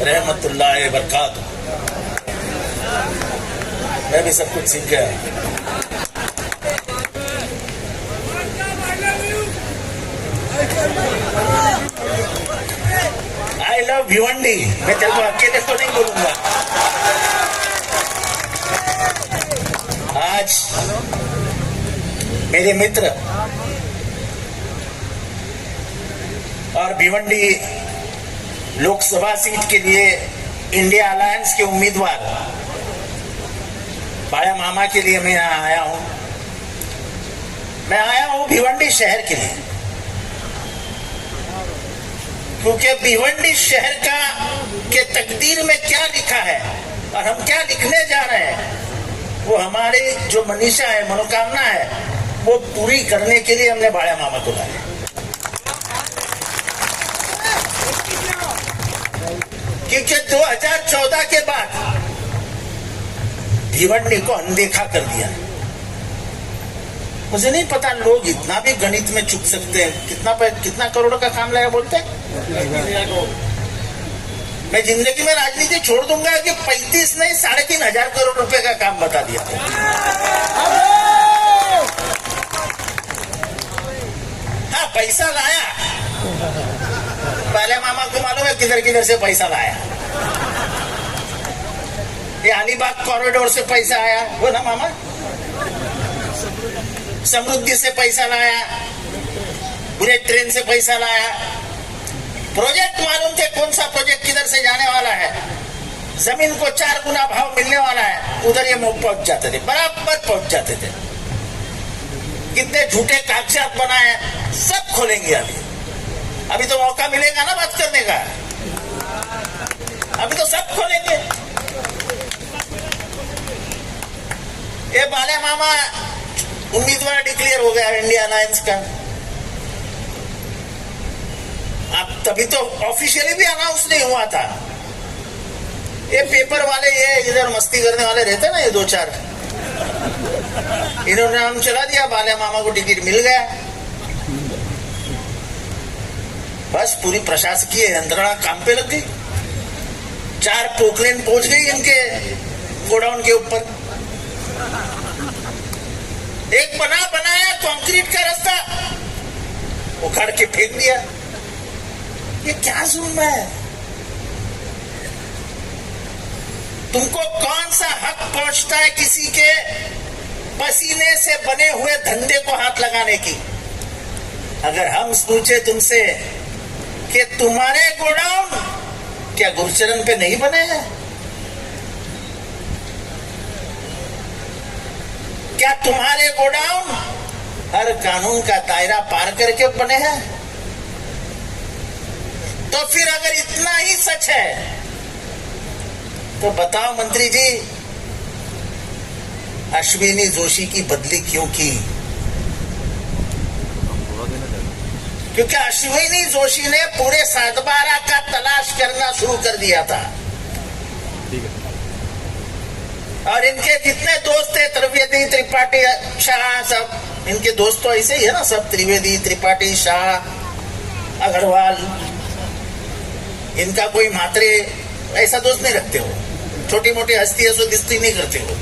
रहमतुल्लाहि बरकातहू। मैं भी सब कुछ सीख गया। I love Bhiwandi. मैं तेरे को अकेले तो नहीं बोलूंगा। आज मेरे मित्र और भिवंडी लोकसभा सीट के लिए इंडिया अलायंस के उम्मीदवार भाया मामा के लिए मैं यहाँ आया हूं। मैं आया हूं भिवंडी शहर के लिए, क्योंकि भिवंडी शहर का के तकदीर में क्या लिखा है और हम क्या लिखने जा रहे हैं, वो हमारी जो मनीषा है, मनोकामना है, वो पूरी करने के लिए हमने भाया मामा को लाया। क्योंकि 2014 के बाद भिवंडी को अनदेखा कर दिया। मुझे नहीं पता लोग इतना भी गणित में चूक सकते हैं। कितना करोड़ का काम लगा बोलते हैं। मैं जिंदगी में राजनीति छोड़ दूंगा कि 35 नहीं 3,500 करोड़ रुपए का काम बता दिया। हाँ, पैसा लाया। पहले मामा को मालूम है किधर किधर से पैसा लाया। ये अलीबाग कॉरिडोर से पैसा आया, वो ना मामा। समृद्धि से पैसा लाया, बुलेट ट्रेन से पैसा लाया। प्रोजेक्ट मालूम थे कौन सा प्रोजेक्ट किधर से जाने वाला है, जमीन को 4 गुना भाव मिलने वाला है, उधर ये पहुंच जाते थे, बराबर पहुंच जाते थे। कितने झूठे कागजात बनाए, सब खोलेंगे अभी तो मौका मिलेगा ना बात करने का। अभी तो सब खोलेंगे। ये बाले मामा उम्मीदवार डिक्लेयर हो गया इंडिया अलायंस का। अब तभी तो ऑफिशियली भी अनाउंस नहीं हुआ था। ये पेपर वाले, ये इधर मस्ती करने वाले रहते ना, ये 2-4, इन्होंने नाम चला दिया, बाले मामा को टिकट मिल गया। बस पूरी प्रशासकीय यंत्रणा काम पे लग गई। 4 पोकलेन पहुंच गई इनके गोडाउन के ऊपर। एक बनाया कंक्रीट का रास्ता उखाड़ के फेंक दिया। ये क्या जुल्म है? तुमको कौन सा हक पहुंचता है किसी के पसीने से बने हुए धंधे को हाथ लगाने की? अगर हम पूछे तुमसे कि तुम्हारे गोडाउन क्या गुरुचरण पे नहीं बने हैं? क्या तुम्हारे गोडाउन हर कानून का दायरा पार करके बने हैं? तो फिर अगर इतना ही सच है तो बताओ मंत्री जी, अश्विनी जोशी की बदली क्यों की? क्योंकि अश्विनी जोशी ने पूरे 7/12 का तलाश करना शुरू कर दिया था। और इनके जितने दोस्त थे, त्रिवेदी, त्रिपाठी, शाह, सब इनके दोस्त तो ऐसे ही है ना, सब त्रिवेदी, त्रिपाठी, शाह, अग्रवाल। इनका कोई मात्रे ऐसा दोस्त नहीं रखते हो। छोटी मोटी हस्ती है सो दिस्ती नहीं करते हो।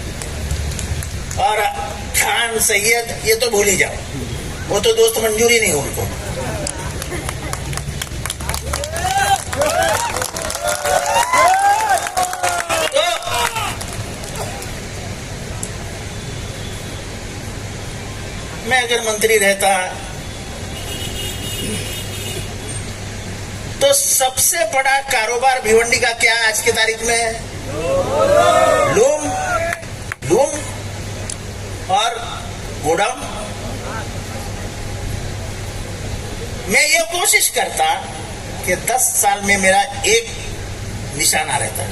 और खान, सैयद, ये तो भूल ही जाओ, वो तो दोस्त मंजूर ही नहीं हो उनको। तो मैं अगर मंत्री रहता तो सबसे बड़ा कारोबार भिवंडी का क्या आज की तारीख में? लूम और गोडाउन। मैं ये कोशिश करता कि 10 साल में मेरा एक निशाना रहता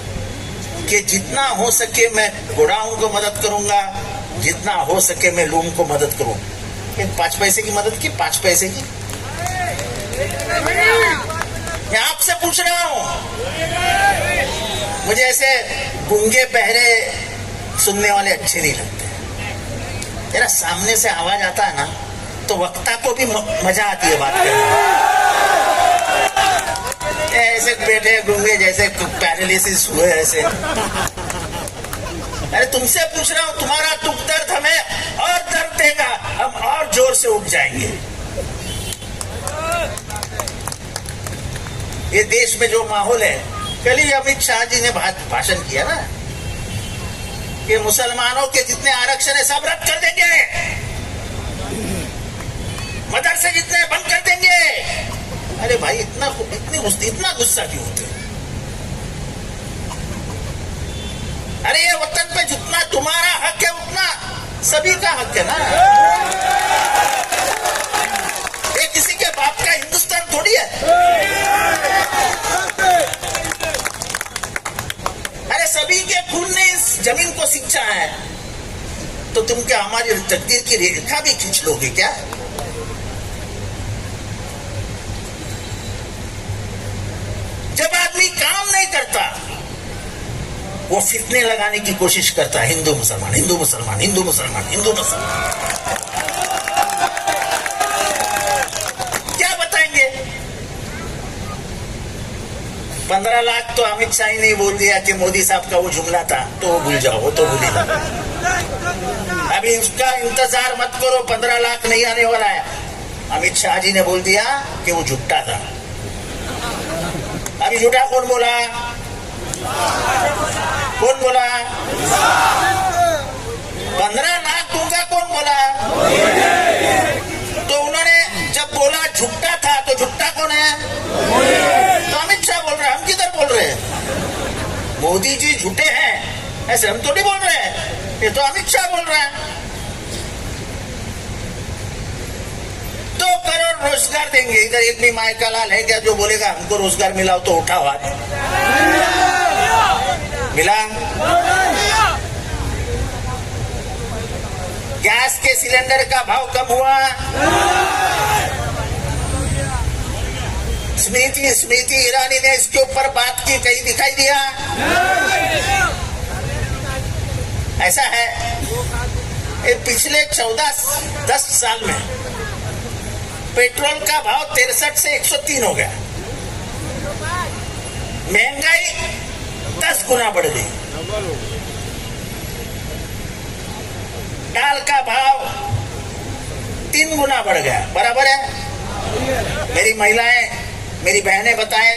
कि जितना हो सके मैं गोडाउन को मदद करूंगा, जितना हो सके मैं लूम को मदद करूं। 5 पैसे की मदद की, 5 पैसे की। मैं आपसे पूछ रहा हूं, मुझे ऐसे गूंगे बहरे सुनने वाले अच्छे नहीं लगते। तेरा सामने से आवाज आता है ना, तो वक्ता को भी मजा आती है बात करने। ऐसे बैठे गूंगे जैसे पैरालिसिस हुए ऐसे। अरे तुमसे पूछ रहा हूं, तुम्हारा दुख दर्द हमें और दर्द देगा, हम और जोर से उठ जाएंगे। ये देश में जो माहौल है, कल ही अमित शाह जी ने भाषण किया ना कि मुसलमानों के जितने आरक्षण है सब रद्द कर देंगे, मदरसे जितने बंद कर देंगे। अरे भाई इतना गुस्सा क्यों होते? अरे ये वतन पे जितना तुम्हारा हक है उतना सभी का हक है ना। ये किसी के बाप का हिंदुस्तान थोड़ी है। अरे सभी के खून ने इस जमीन को सींचा है, तो तुम क्या हमारी तकदीर की रेखा भी खींच लोगे क्या? जब आदमी काम नहीं करता, वो फितने लगाने की कोशिश करता है, हिंदू मुसलमान, हिंदू मुसलमान, हिंदू मुसलमान, हिंदू मुसलमान। क्या बताएंगे? 15 लाख तो अमित शाह ने बोल दिया कि मोदी साहब का वो जुमला था, तो वो भूल जाओ, वो तो भूल जाओ। अभी उसका इंतजार मत करो, 15 लाख नहीं आने वाला है। अमित शाह जी ने बोल दिया कि वो झूठा था। अभी झूठा कौन बोला? कौन बोला? 15 लाख दूंगा कौन बोला? तो उन्होंने जब बोला झूठा था, तो झूठा कौन है? तो अमित शाह बोल रहे हैं, हम किधर बोल रहे हैं? मोदी जी झूठे हैं ऐसे हम तो नहीं बोल रहे हैं, ये तो अमित शाह बोल रहे हैं। 2 करोड़ रोजगार देंगे। इधर एक भी माय का लाल है क्या जो बोलेगा हमको रोजगार मिला? तो उठा हुआ मिला। गैस के सिलेंडर का भाव कम हुआ। स्मृति ईरानी ने इसके ऊपर बात की, कहीं दिखाई दिया? ऐसा है पिछले 10 साल में पेट्रोल का भाव 63 से 103 हो गया। महंगाई 10 गुना बढ़ गई। दाल का भाव 3 गुना बढ़ गया। बराबर है? मेरी महिलाएं, मेरी बहनें बताएं,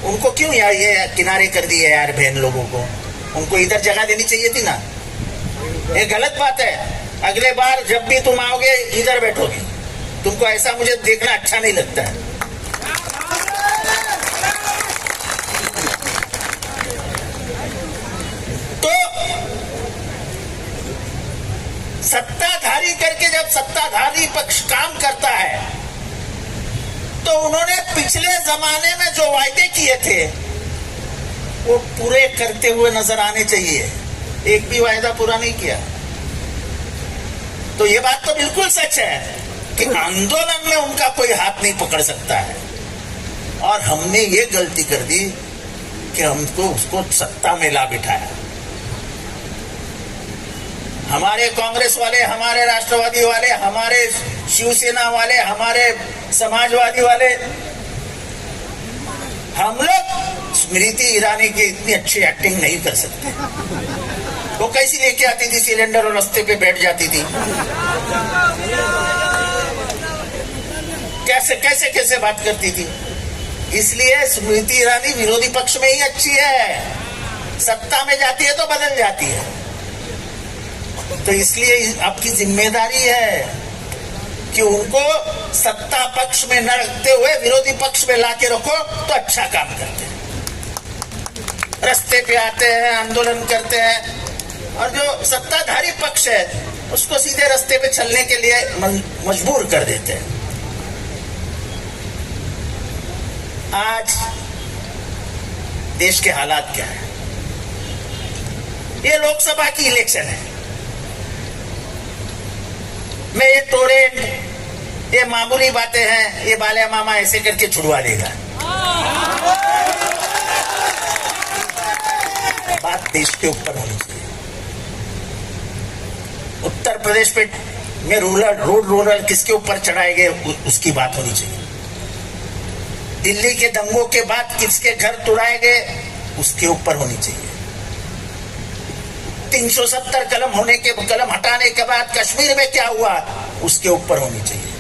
उनको क्यों यार ये किनारे कर दिए यार? बहन लोगों को उनको इधर जगह देनी चाहिए थी ना। ये गलत बात है। अगले बार जब भी तुम आओगे इधर बैठोगे, तुमको ऐसा मुझे देखना अच्छा नहीं लगता है। तो सत्ताधारी करके जब सत्ताधारी पक्ष काम करता है, तो उन्होंने पिछले जमाने में जो वायदे किए थे वो पूरे करते हुए नजर आने चाहिए। एक भी वायदा पूरा नहीं किया। तो ये बात तो बिल्कुल सच है कि आंदोलन में उनका कोई हाथ नहीं पकड़ सकता है। और हमने ये गलती कर दी कि हमको उसको सत्ता में ला बिठाया। हमारे कांग्रेस वाले, हमारे राष्ट्रवादी वाले, हमारे शिवसेना वाले, हमारे समाजवादी वाले, हम लोग स्मृति ईरानी की इतनी अच्छी एक्टिंग नहीं कर सकते। वो कैसी लेके आती थी सिलेंडर और रास्ते पे बैठ जाती थी, कैसे बात करती थी। इसलिए स्मृति ईरानी विरोधी पक्ष में ही अच्छी है, सत्ता में जाती है तो बदल जाती है। तो इसलिए आपकी जिम्मेदारी है कि उनको सत्ता पक्ष में न रखते हुए विरोधी पक्ष में लाके रखो, तो अच्छा काम करते हैं। रास्ते पे आते हैं, आंदोलन करते हैं, और जो सत्ताधारी पक्ष है उसको सीधे रास्ते पे चलने के लिए मजबूर कर देते हैं। आज देश के हालात क्या है? ये लोकसभा की इलेक्शन है। मैं ये तोड़े, ये मामूली बातें हैं, ये बाल्या मामा ऐसे करके छुड़वा देगा। बात देश के ऊपर होनी चाहिए। उत्तर प्रदेश पे में रोड रोलर किसके ऊपर चढ़ाए गए उसकी बात होनी चाहिए। दिल्ली के दंगों के बाद किसके घर तोड़ाए गए उसके ऊपर होनी चाहिए। 370 कलम हटाने के बाद कश्मीर में क्या हुआ उसके ऊपर होनी चाहिए।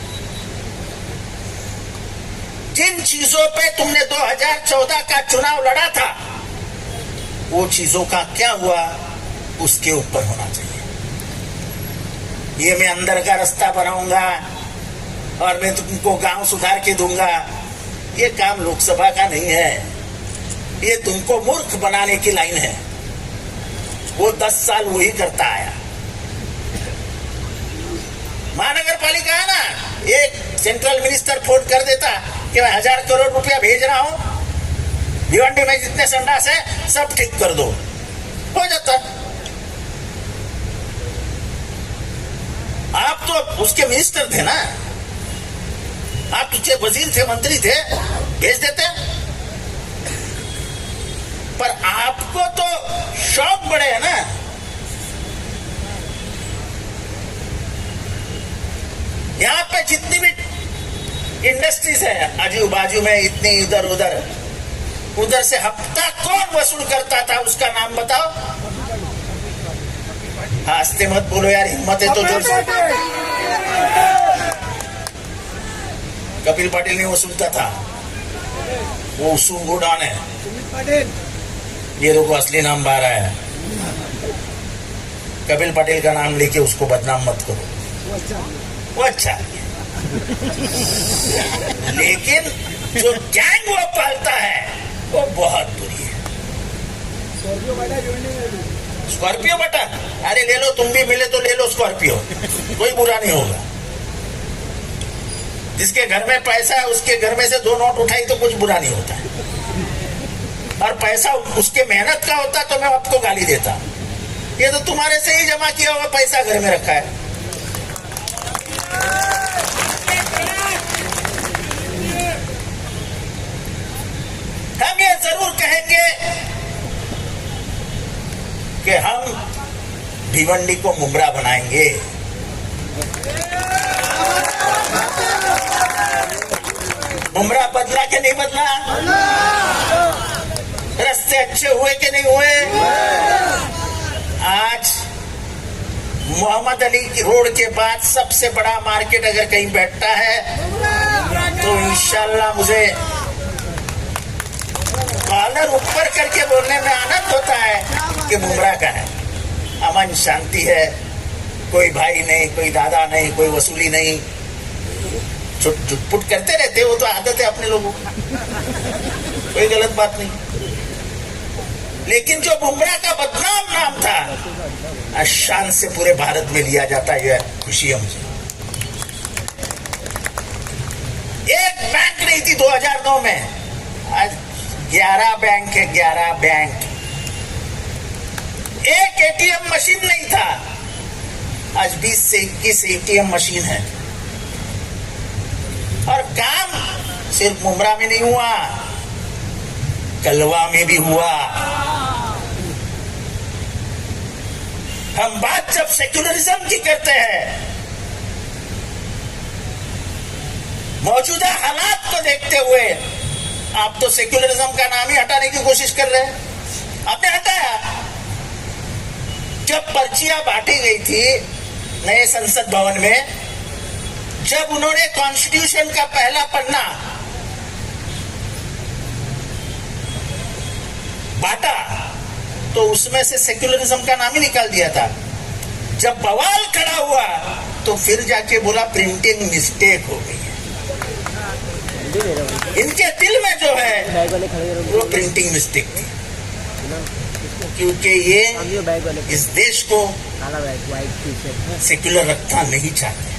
जिन चीजों पे तुमने 2014 का चुनाव लड़ा था वो चीजों का क्या हुआ उसके ऊपर होना चाहिए। ये मैं अंदर का रास्ता बनाऊंगा और मैं तुमको गांव सुधार के दूंगा, ये काम लोकसभा का नहीं है। ये तुमको मूर्ख बनाने की लाइन है। वो 10 साल वही करता आया। महानगर पालिका है ना, एक सेंट्रल मिनिस्टर फोन कर देता कि मैं 1000 करोड़ रुपया भेज रहा हूं, भिवंडी में जितने संडास है सब ठीक कर दो, हो जाता। आप तो उसके मिनिस्टर थे ना, आप तो वजीर थे, मंत्री थे, भेज देते। पर आपको तो शौक बड़े है ना। यहां पे जितनी भी इंडस्ट्रीज है आजू बाजू में, इतनी इधर उधर, उधर से हफ्ता कौन वसूल करता था उसका नाम बताओ। हंसते मत बोलो यार, हिम्मत है तो जोर से। कपिल पाटिल नहीं वसूलता था, वो उसुम गोडान है। ये देखो असली नाम बाहर आया है। कपिल पाटिल का नाम लेके उसको बदनाम मत करो, वो अच्छा। लेकिन जो गैंग वो पालता है वो बहुत बुरी है। स्कॉर्पियो बटन, अरे ले लो, तुम भी मिले तो ले लो स्कॉर्पियो, कोई बुरा नहीं होगा। जिसके घर में पैसा है उसके घर में से 2 नोट उठाई तो कुछ बुरा नहीं होता है। और पैसा उसके मेहनत का होता तो मैं आपको गाली देता। ये तो तुम्हारे से ही जमा किया हुआ पैसा घर में रखा है। हम ये जरूर कहेंगे कि हम भिवंडी को मुमरा बनाएंगे। मुमरा बदला के नहीं बदला, रास्ते अच्छे हुए कि नहीं हुए। आज मोहम्मद अली की रोड के बाद सबसे बड़ा मार्केट अगर कहीं बैठता है तो इंशाल्लाह मुझे कॉलर ऊपर करके बोलने में आनंद होता है कि मुमरा का है। अमन शांति है, कोई भाई नहीं, कोई दादा नहीं, कोई वसूली नहीं, चुटपुट करते रहते, वो तो आदत है अपने लोगों को, कोई गलत बात नहीं। लेकिन जो मुमरा का बदनाम नाम था आज शान से पूरे भारत में लिया जाता है, यह खुशी है मुझे। एक बैंक नहीं थी 2009 में, आज 11 बैंक है, 11 बैंक। एक एटीएम मशीन नहीं था, आज 20 से 21 एटीएम मशीन है। और काम सिर्फ मुमरा में नहीं हुआ, कलवा में भी हुआ। हम बात जब सेक्युलरिज्म की करते हैं, मौजूदा हालात को देखते हुए, आप तो सेक्युलरिज्म का नाम ही हटाने की कोशिश कर रहे हैं। आपने हटाया। जब पर्चियां बांटी गई थी नए संसद भवन में, जब उन्होंने कॉन्स्टिट्यूशन का पहला पन्ना बांटा तो उसमें से सेक्युलरिज्म का नाम ही निकाल दिया था। जब बवाल खड़ा हुआ तो फिर जाके बोला प्रिंटिंग मिस्टेक हो गई है। इनके दिल में जो है वो प्रिंटिंग मिस्टेक थी, क्योंकि ये इस देश को सेक्युलर रखना नहीं चाहते।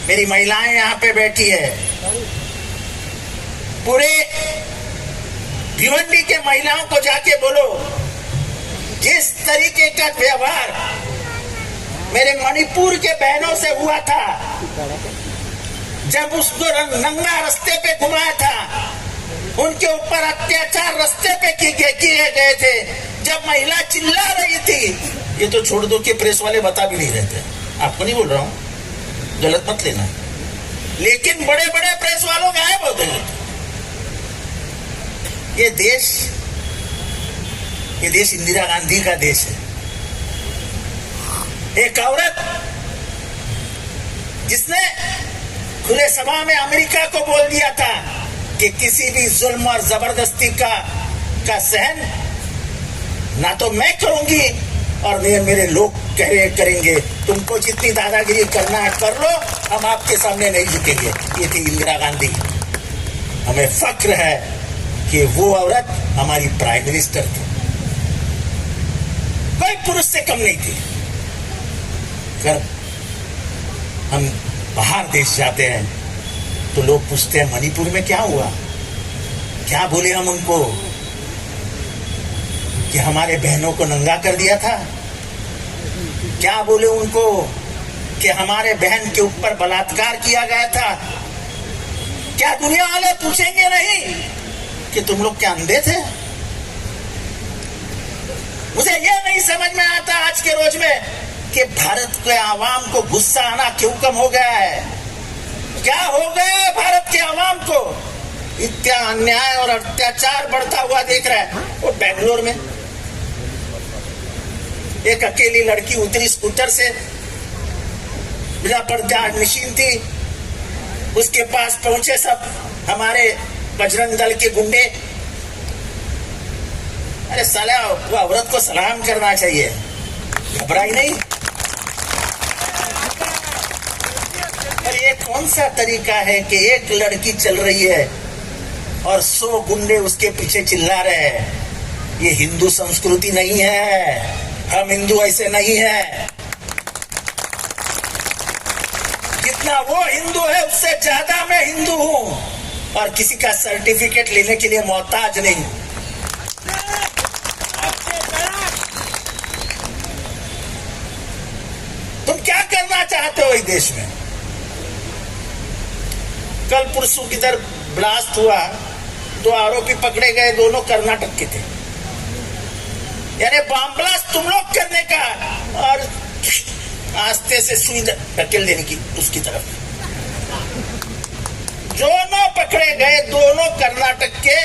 मेरी महिलाएं यहाँ पे बैठी है, पूरे भिवंडी के महिलाओं को जाके बोलो, जिस तरीके का व्यवहार मेरे मणिपुर के बहनों से हुआ था, जब उसको नंगा रास्ते पे घुमाया था, उनके ऊपर अत्याचार रास्ते पे किए गए थे, जब महिला चिल्ला रही थी, ये तो छोड़ दो कि प्रेस वाले बता भी नहीं रहे थे। आपको नहीं बोल रहा हूं, गलत मत लेना, लेकिन बड़े बड़े प्रेस वालों गायब हो गए। ये देश इंदिरा गांधी का देश है। एक औरत जिसने खुले सभा में अमेरिका को बोल दिया था कि किसी भी जुल्म और जबरदस्ती का सहन ना तो मैं करूंगी और मेरे लोग करेंगे। तुमको जितनी दादागिरी करना है कर लो, हम आपके सामने नहीं झुकेंगे। ये थी इंदिरा गांधी। हमें फक्र है कि वो औरत हमारी प्राइम मिनिस्टर थी, कोई पुरुष से कम नहीं थी। कर हम बाहर देश जाते हैं तो लोग पूछते हैं मणिपुर में क्या हुआ, क्या बोले हम उनको कि हमारे बहनों को नंगा कर दिया था, क्या बोले उनको कि हमारे बहन के ऊपर बलात्कार किया गया था। क्या दुनिया वाले पूछेंगे नहीं कि तुम लोग क्या अंधे थे? मुझे यह नहीं समझ में आता आज के रोज में कि भारत के आवाम को गुस्सा आना क्यों कम हो गया है। क्या हो गया है भारत के आवाम को? इतना अन्याय और अत्याचार बढ़ता हुआ देख रहा है। वो बेंगलोर में एक अकेली लड़की उतरी स्कूटर से, बिना पर्दा मशीन थी, उसके पास पहुंचे सब हमारे बजरंग दल के गुंडे। अरे साला, वो औरत को सलाम करना चाहिए, घबराई नहीं। और ये कौन सा तरीका है कि एक लड़की चल रही है और 100 गुंडे उसके पीछे चिल्ला रहे हैं? ये हिंदू संस्कृति नहीं है। हम हिंदू ऐसे नहीं है। जितना वो हिंदू है उससे ज्यादा मैं हिंदू हूं और किसी का सर्टिफिकेट लेने के लिए मोहताज नहीं। तुम क्या करना चाहते हो इस देश में? कल परसों की तरफ ब्लास्ट हुआ, 2 आरोपी पकड़े गए, दोनों कर्नाटक के थे। यानी बम ब्लास्ट तुम लोग करने का और आस्ते से सुई धकेल देने की उसकी तरफ। दोनों पकड़े गए, दोनों कर्नाटक के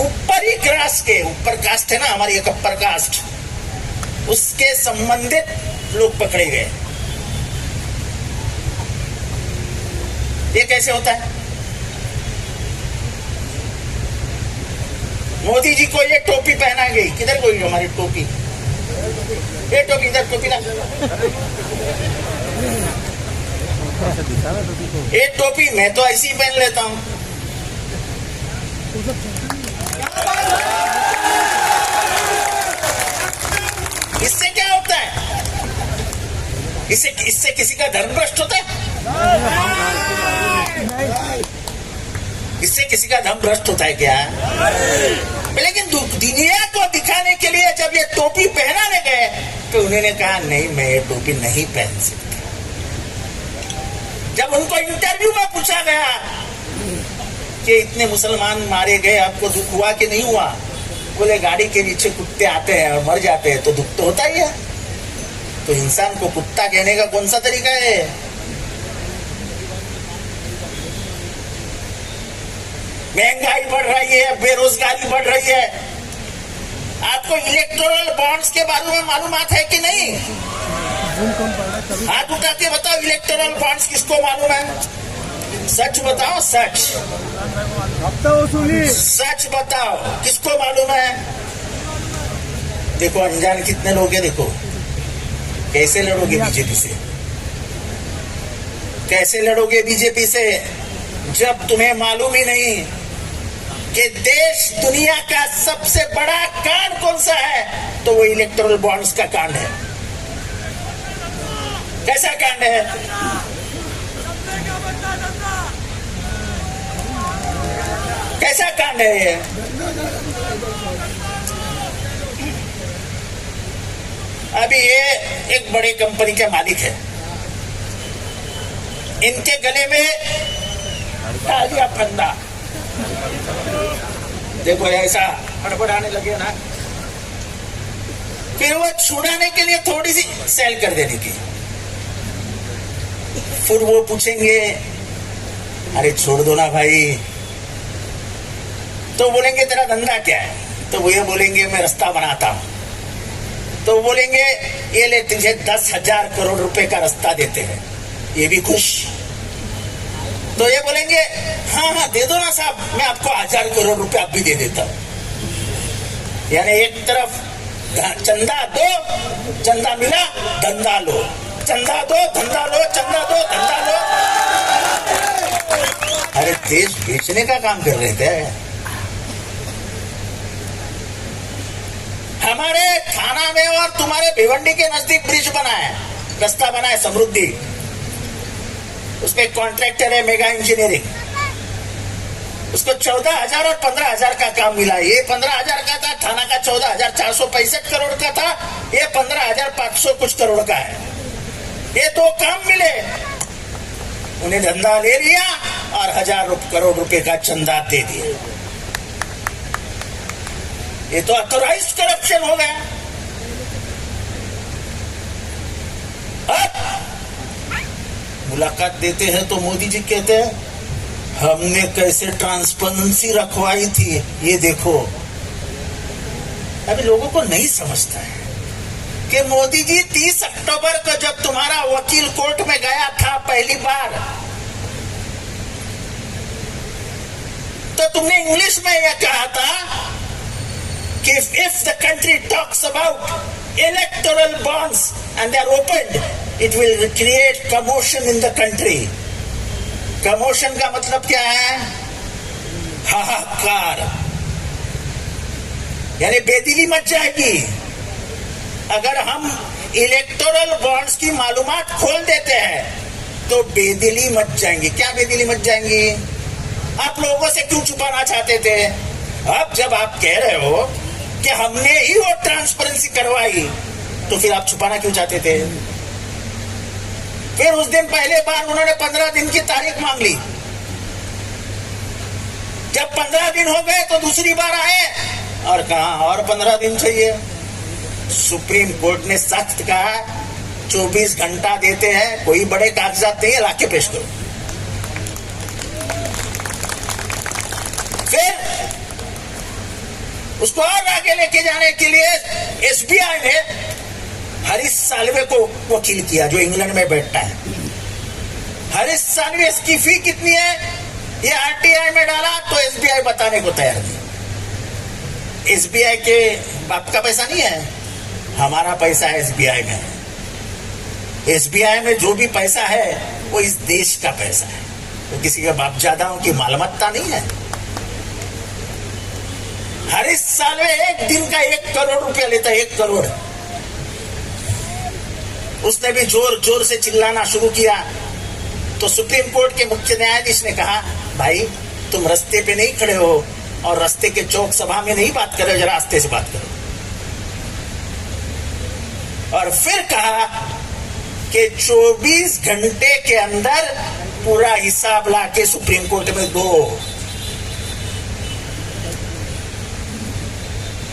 ऊपरी कास्ट के, ऊपर कास्ट है ना हमारी एक अपर कास्ट, उसके संबंधित लोग पकड़े गए। ये कैसे होता है? मोदी जी को ये टोपी पहना गई, किधर कोई हमारी टोपी, ये टोपी इधर, टोपी ना, ये टोपी मैं तो ऐसी ही पहन लेता हूं। इससे क्या होता है? इससे किसी का धर्म भ्रष्ट होता है? इससे किसी का धर्म भ्रष्ट होता है क्या? लेकिन दुनिया को दिखाने के लिए जब ये टोपी पहनाने गए तो उन्होंने कहा नहीं, मैं ये टोपी नहीं पहन सकता। जब उनको इंटरव्यू में पूछा गया कि इतने मुसलमान मारे गए, आपको दुख हुआ कि नहीं हुआ? बोले गाड़ी के नीचे कुत्ते आते हैं और मर जाते हैं तो दुख तो होता ही है। तो इंसान को कुत्ता कहने का कौन सा तरीका है? महंगाई बढ़ रही है, बेरोजगारी बढ़ रही है। आपको इलेक्टोरल बॉन्ड्स के बारे में मालूमात है कि नहीं? हाथ उठा के बताओ, इलेक्टोरल बॉन्ड्स किसको मालूम है? सच बताओ, सच सच बताओ, किसको मालूम है? देखो अनजान कितने लोग हैं। देखो कैसे लड़ोगे बीजेपी से, कैसे लड़ोगे बीजेपी से जब तुम्हें मालूम ही नहीं कि देश दुनिया का सबसे बड़ा कांड कौन सा है? तो वो इलेक्टोरल बॉन्ड्स का कांड है। कैसा कांड है? कैसा कांड है ये? अभी ये एक बड़ी कंपनी के मालिक है, इनके गले में डाल दिया फंदा। देखो ऐसा हड़बड़ाने लगे ना, फिर वो छुड़ाने के लिए थोड़ी सी सेल कर देने की। फिर वो पूछेंगे अरे छोड़ दो ना भाई, तो बोलेंगे तेरा धंधा क्या है, तो वो ये बोलेंगे मैं रास्ता बनाता हूं, तो बोलेंगे ये ले तुझे 10,000 करोड़ रुपए का रास्ता देते हैं, ये भी खुश। तो ये बोलेंगे हाँ हाँ दे दो ना साहब, मैं आपको 1,000 करोड़ रुपए आप भी दे देता हूं। यानी एक तरफ चंदा दो, चंदा मिला धंधा लो, चंदा दो धंधा लो, चंदा दो धंधा लो। अरे देश बेचने का काम कर रहे थे। हमारे थाना में और तुम्हारे भिवंडी के नजदीक ब्रिज बना है, रास्ता बना है समृद्धि, उसमें कॉन्ट्रैक्टर है मेगा इंजीनियरिंग, उसको 14,000 और 15,000 का काम मिला। ये 15,000 का था, थाना का 14,465 करोड़ का था, ये 15,500 कुछ करोड़ का है। ये 2 काम मिले, उन्हें धंधा ले लिया और 1,000 करोड़ रुपए का चंदा दे दिया। ये तो ऑथोराइज्ड करप्शन हो गया। मुलाकात देते हैं तो मोदी जी कहते हैं हमने कैसे ट्रांसपेरेंसी रखवाई थी, ये देखो। अभी लोगों को नहीं समझता है कि मोदी जी 30 अक्टूबर को जब तुम्हारा वकील कोर्ट में गया था पहली बार, तो तुमने इंग्लिश में यह कहा था कि if the country talks about electoral bonds and they are opened, it will create commotion in the country. Commotion का मतलब क्या है? हाहाकार, यानी बेदिली मच जाएगी। अगर हम इलेक्टोरल बॉन्ड्स की मालूमात खोल देते हैं तो बेदिली मच जाएंगी। क्या बेदिली मच जाएंगी? आप लोगों से क्यों छुपाना चाहते थे? अब जब आप कह रहे हो कि हमने ही वो ट्रांसपेरेंसी करवाई, तो फिर आप छुपाना क्यों चाहते थे? फिर उस दिन पहले बार उन्होंने 15 दिन की तारीख मांग ली। जब 15 दिन हो गए तो दूसरी बार आए और कहा और 15 दिन चाहिए। सुप्रीम कोर्ट ने सख्त कहा 24 घंटा देते हैं, कोई बड़े कागजात नहीं है, लाके पेश करो। फिर उसको और आगे लेके जाने के लिए एसबीआई ने हरीश साल्वे को वकील किया, जो इंग्लैंड में बैठता है। हरीश साल्वे इसकी फी कितनी है ये आरटीआई में डाला तो एसबीआई बताने को तैयार नहीं। एसबीआई के बाप का पैसा नहीं है, हमारा पैसा एसबीआई में है। एसबीआई में जो भी पैसा है वो इस देश का पैसा है, वो किसी के बापजादाओं की मालमत्ता नहीं है। हरीश साल्वे एक दिन का 1 करोड़ रुपया लेता है, 1 करोड़। उसने भी जोर जोर से चिल्लाना शुरू किया तो सुप्रीम कोर्ट के मुख्य न्यायाधीश ने कहा भाई तुम रास्ते पे नहीं खड़े हो और रास्ते के चौक सभा में नहीं बात कर रहे हो, जरा रास्ते से बात करो। और फिर कहा कि 24 घंटे के अंदर पूरा हिसाब लाके सुप्रीम कोर्ट में दो।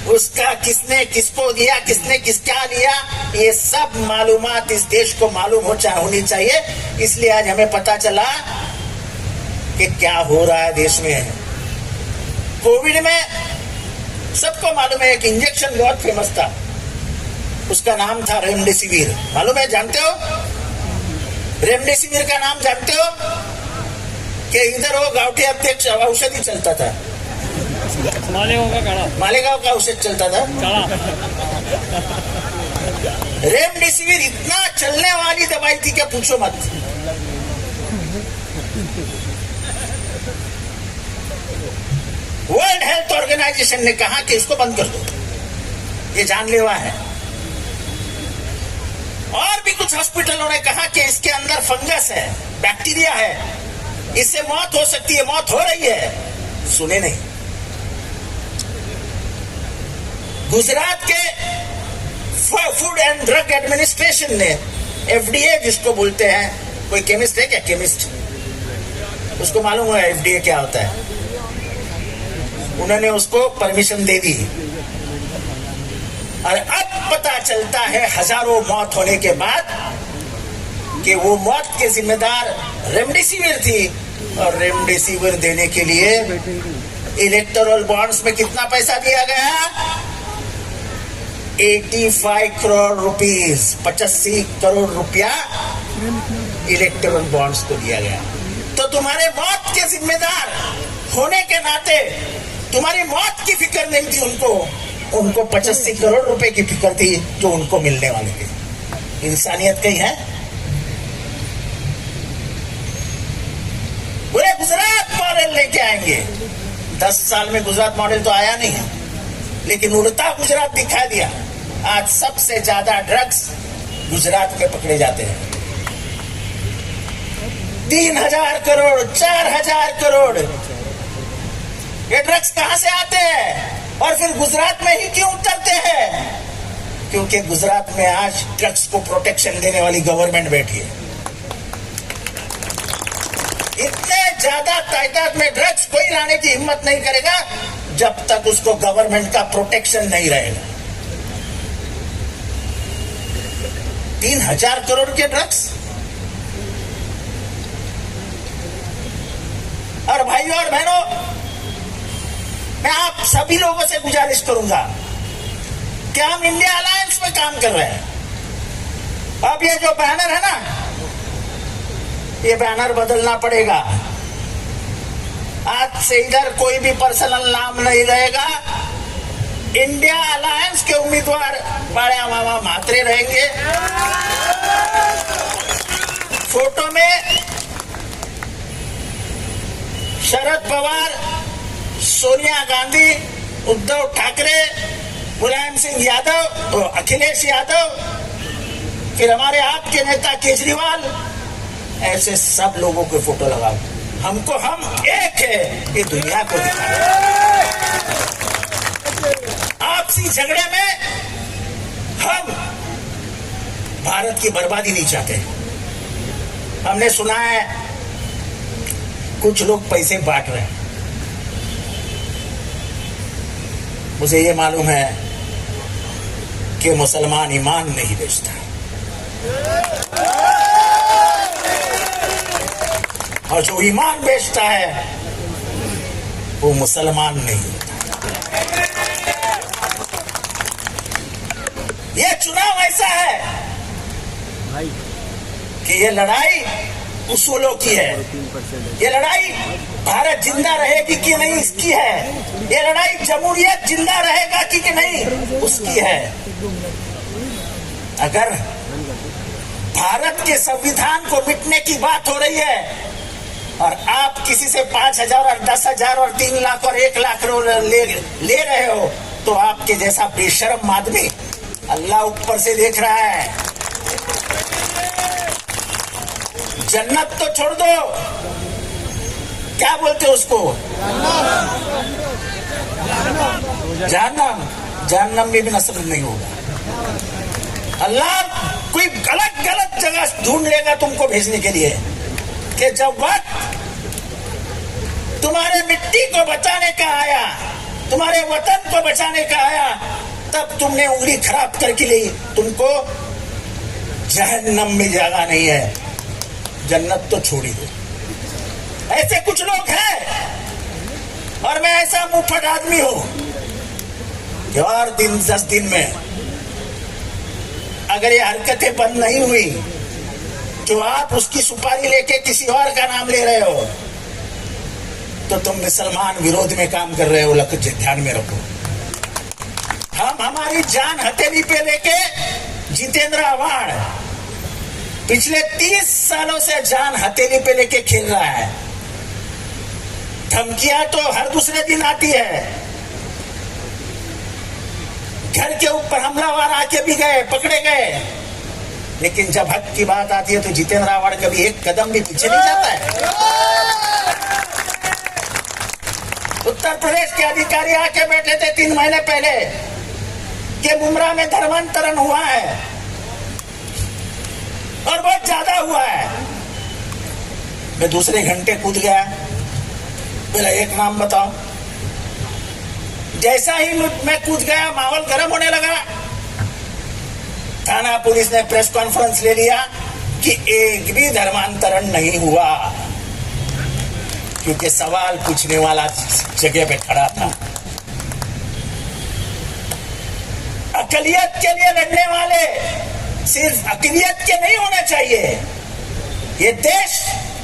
उसका किसने किसको दिया, किसने किसका लिया, ये सब मालूमात इस देश को मालूम होनी चाहिए। इसलिए आज हमें पता चला कि क्या हो रहा है देश में। कोविड में सबको मालूम है एक इंजेक्शन बहुत फेमस था, उसका नाम था रेमडेसिविर। मालूम है, जानते हो रेमडेसिविर का नाम जानते हो? कि इधर वो गांवठी अध्यक्ष औषधि चलता था, मालेगांव का औषध चलता था। रेमडेसिविर इतना चलने वाली दवाई थी कि पूछो मत। वर्ल्ड हेल्थ ऑर्गेनाइजेशन ने कहा कि इसको बंद कर दो, ये जानलेवा है। और भी कुछ हॉस्पिटलों ने कहा कि इसके अंदर फंगस है, बैक्टीरिया है, इससे मौत हो सकती है, मौत हो रही है। सुने नहीं। गुजरात के फूड एंड ड्रग एडमिनिस्ट्रेशन ने, एफडीए जिसको बोलते हैं, कोई केमिस्ट है क्या? केमिस्ट, उसको मालूम है एफडीए क्या होता है। उन्होंने उसको परमिशन दे दी और अब पता चलता है हजारों मौत होने के बाद कि वो मौत के जिम्मेदार रेमडेसिविर थी। और रेमडेसिविर देने के लिए इलेक्टोरल बॉन्ड्स में कितना पैसा दिया गया? 85 करोड़ रुपीस, 85 करोड़ रुपया इलेक्टोरल बॉन्ड्स को दिया गया। तो तुम्हारे मौत के जिम्मेदार होने के नाते तुम्हारी मौत की फिक्र नहीं थी उनको 85 करोड़ रुपए की फिक्र थी जो उनको मिलने वाले थे। इंसानियत कहीं है? पूरे गुजरात मॉडल लेके आएंगे। 10 साल में गुजरात मॉडल तो आया नहीं है, लेकिन उड़ता गुजरात दिखा दिया। आज सबसे ज्यादा ड्रग्स गुजरात में पकड़े जाते हैं। 3000 करोड़, 4000 करोड़, ये ड्रग्स कहां से आते हैं और फिर गुजरात में ही क्यों उतरते हैं? क्योंकि गुजरात में आज ड्रग्स को प्रोटेक्शन देने वाली गवर्नमेंट बैठी है। इतने ज्यादा तादाद में ड्रग्स कोई लाने की हिम्मत नहीं करेगा जब तक उसको गवर्नमेंट का प्रोटेक्शन नहीं रहेगा। 3000 करोड़ के ड्रग्स। और भाइयों और बहनों, मैं आप सभी लोगों से गुजारिश करूंगा कि हम इंडिया अलायंस में काम कर रहे हैं। अब ये जो बैनर है ना, ये बैनर बदलना पड़ेगा। आज से इधर कोई भी पर्सनल नाम नहीं रहेगा। इंडिया अलायंस के उम्मीदवार बड़े मामा म्हात्रे रहेंगे। फोटो में शरद पवार, सोनिया गांधी, उद्धव ठाकरे, मुलायम सिंह यादव, अखिलेश यादव, फिर हमारे आपके नेता केजरीवाल, ऐसे सब लोगों के फोटो लगाओ। हमको हम एक है, ये दुनिया को दिखाओ। आपसी झगड़े में हम भारत की बर्बादी नहीं चाहते। हमने सुना है कुछ लोग पैसे बांट रहे हैं। मुझे ये मालूम है कि मुसलमान ईमान नहीं बेचता, और जो ईमान बेचता है वो मुसलमान नहीं होता। ये चुनाव ऐसा है कि ये लड़ाई उसूलों की है। ये लड़ाई भारत जिंदा रहेगी कि नहीं इसकी है। ये लड़ाई जमहूरियत जिंदा रहेगा कि नहीं उसकी है। अगर भारत के संविधान को मिटने की बात हो रही है और आप किसी से 5000 और 10,000 और 3 लाख और 1 लाख ले रहे हो, तो आपके जैसा बेशर्म आदमी अल्लाह ऊपर से देख रहा है। जन्नत तो छोड़ दो, क्या बोलते हो उसको, जहन्नम, जहन्नम में भी नस्ल नहीं होगा। अल्लाह कोई गलत जगह ढूंढ लेगा तुमको भेजने के लिए कि जब वक्त तुम्हारे मिट्टी को बचाने का आया, तुम्हारे वतन को बचाने का आया, तब तुमने उंगली खराब करके ली। तुमको जहन्नम में जगह नहीं है, जन्नत तो छोड़ी दो। ऐसे कुछ लोग हैं और मैं ऐसा मुंहफट आदमी हूं कि और 10 दिन में अगर ये हरकतें बंद नहीं हुई तो आप उसकी सुपारी लेके किसी और का नाम ले रहे हो तो तुम मुसलमान विरोध में काम कर रहे हो। ध्यान में रखो, हम हमारी जान हथेली पे लेके जितेंद्र आव्हाड पिछले 30 सालों से जान हथेली पे लेके खेल रहा है। धमकियां तो हर दूसरे दिन आती है। घर के ऊपर हमलावर आके भी गए, पकड़े गए, लेकिन जब हक की बात आती है तो जितेंद्र आव्हाड कभी एक कदम भी पीछे नहीं जाता है। उत्तर प्रदेश के अधिकारी आके बैठे थे 3 महीने पहले कि मुमरा में धर्मांतरण हुआ है और बहुत ज्यादा हुआ है। मैं दूसरे घंटे कूद गया, बोला एक नाम बताओ। जैसा ही मैं कूद गया माहौल गर्म होने लगा। थाना पुलिस ने प्रेस कॉन्फ्रेंस ले लिया कि एक भी धर्मांतरण नहीं हुआ। क्योंकि सवाल पूछने वाला जगह पे खड़ा था। अकलियत के लिए लड़ने वाले सिर्फ अकलियत के नहीं होना चाहिए। ये देश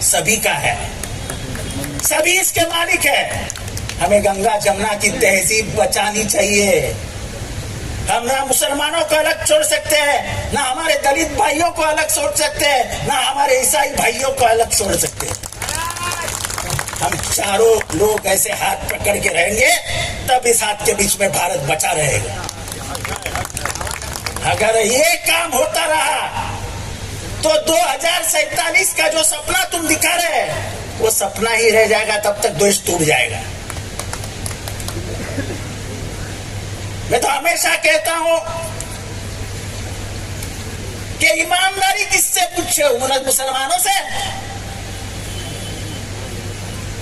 सभी का है, सभी इसके मालिक है। हमें गंगा जमुना की तहजीब बचानी चाहिए। हम ना मुसलमानों को अलग छोड़ सकते हैं, ना हमारे दलित भाइयों को अलग छोड़ सकते हैं, ना हमारे ईसाई भाइयों को अलग छोड़ सकते हैं। हम चारों लोग ऐसे हाथ पकड़ के रहेंगे तब इस हाथ के बीच में भारत बचा रहेगा। अगर ये काम होता रहा तो 2047 का जो सपना तुम दिखा रहे हैं वो सपना ही रह जाएगा, तब तक देश टूट जाएगा। मैं तो हमेशा कहता हूं कि ईमानदारी किससे पूछे हो? मुसलमानों से।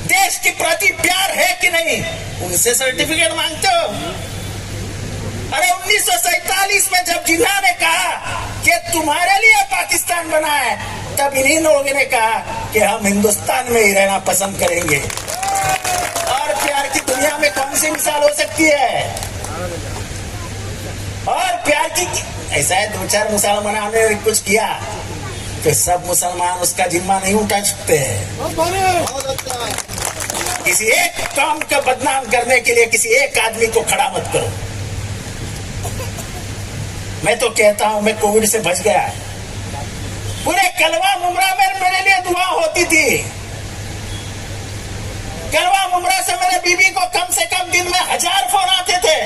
देश के प्रति प्यार है कि नहीं, उनसे सर्टिफिकेट मांगते हो? अरे 1947 में जब जिन्ना ने कहा कि तुम्हारे लिए पाकिस्तान बना है, तब इन्हीं लोगों ने कहा कि हम हिंदुस्तान में ही रहना पसंद करेंगे। और प्यार की दुनिया में कौन सी मिसाल हो सकती है? और प्यार की ऐसा है, 2-4 मुसलमानों ने कुछ किया तो सब मुसलमान उसका जिम्मा नहीं उठा सकते हैं। किसी एक काम का बदनाम करने के लिए किसी एक आदमी को खड़ा मत करो। मैं तो कहता हूं मैं कोविड से बच गया। पूरे कलवा मुमरा में मेरे लिए दुआ होती थी। कलवा मुमरा से मेरे बीबी को कम से कम दिन में 1000 फोन आते थे,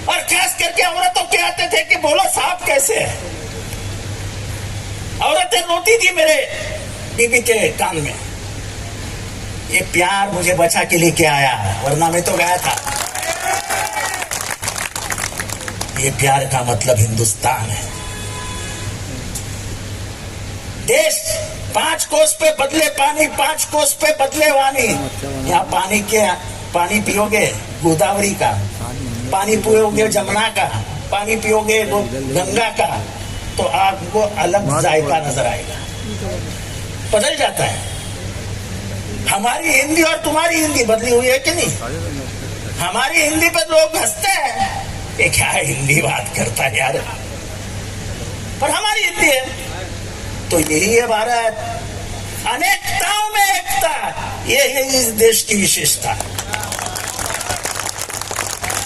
और खास करके औरतों के आते थे कि बोलो साहब कैसे है। औरतें रोती थी मेरे बीबी के कान में। ये प्यार मुझे बचा के लेके आया, वरना मैं तो गया था। ये प्यार का मतलब हिंदुस्तान है। देश 5 कोस पे बदले पानी, 5 कोस पे बदले वानी। यहाँ पानी पियोगे गोदावरी का, पानी पियोगे जमुना का, पानी पियोगे गंगा का, तो आपको अलग जायका नजर आएगा। बदल जाता है। हमारी हिंदी और तुम्हारी हिंदी बदली हुई है कि नहीं? हमारी हिंदी पे लोग हंसते हैं, ये क्या हिंदी बात करता है यार, पर हमारी हिंदी है। तो यही है भारत, अनेकताओं में एकता। ये है इस देश की विशेषता।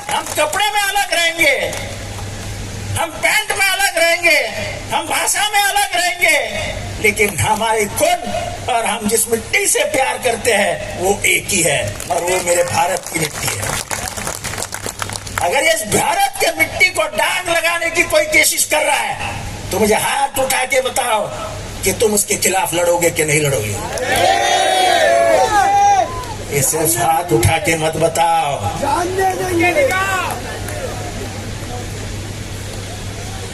हम कपड़े में अलग रहेंगे, हम पैंट में अलग रहेंगे, हम भाषा में अलग रहेंगे, लेकिन हमारी खुद और हम जिस मिट्टी से प्यार करते हैं वो एक ही है, और वो मेरे भारत की मिट्टी है। अगर इस भारत के मिट्टी को दाग लगाने की कोई कोशिश कर रहा है तो मुझे हाथ उठा के बताओ कि तुम उसके खिलाफ लड़ोगे कि नहीं लड़ोगे। ये सिर्फ हाथ उठा के मत बताओ।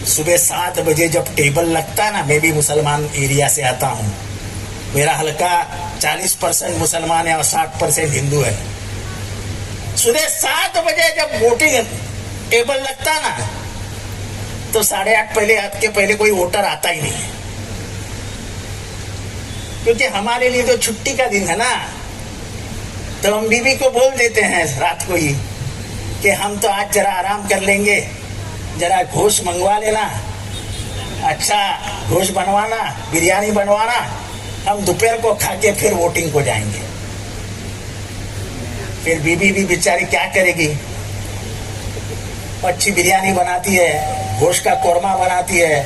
सुबह 7 बजे जब टेबल लगता है ना, मैं भी मुसलमान एरिया से आता हूँ, मेरा हल्का 40% मुसलमान है और 60% हिंदू है। सुबह 7 बजे जब वोटिंग टेबल लगता ना, तो 8:30 के पहले कोई वोटर आता ही नहीं है, क्योंकि हमारे लिए तो छुट्टी का दिन है ना। तो हम बीवी को बोल देते हैं रात को ही कि हम तो आज जरा आराम कर लेंगे, जरा गोश्त मंगवा लेना, अच्छा गोश्त बनवाना, बिरयानी बनवाना, हम दोपहर को खा के फिर वोटिंग को जाएंगे। फिर बीबी भी बेचारी क्या करेगी, अच्छी बिरयानी बनाती है, गोश्त का कोरमा बनाती है,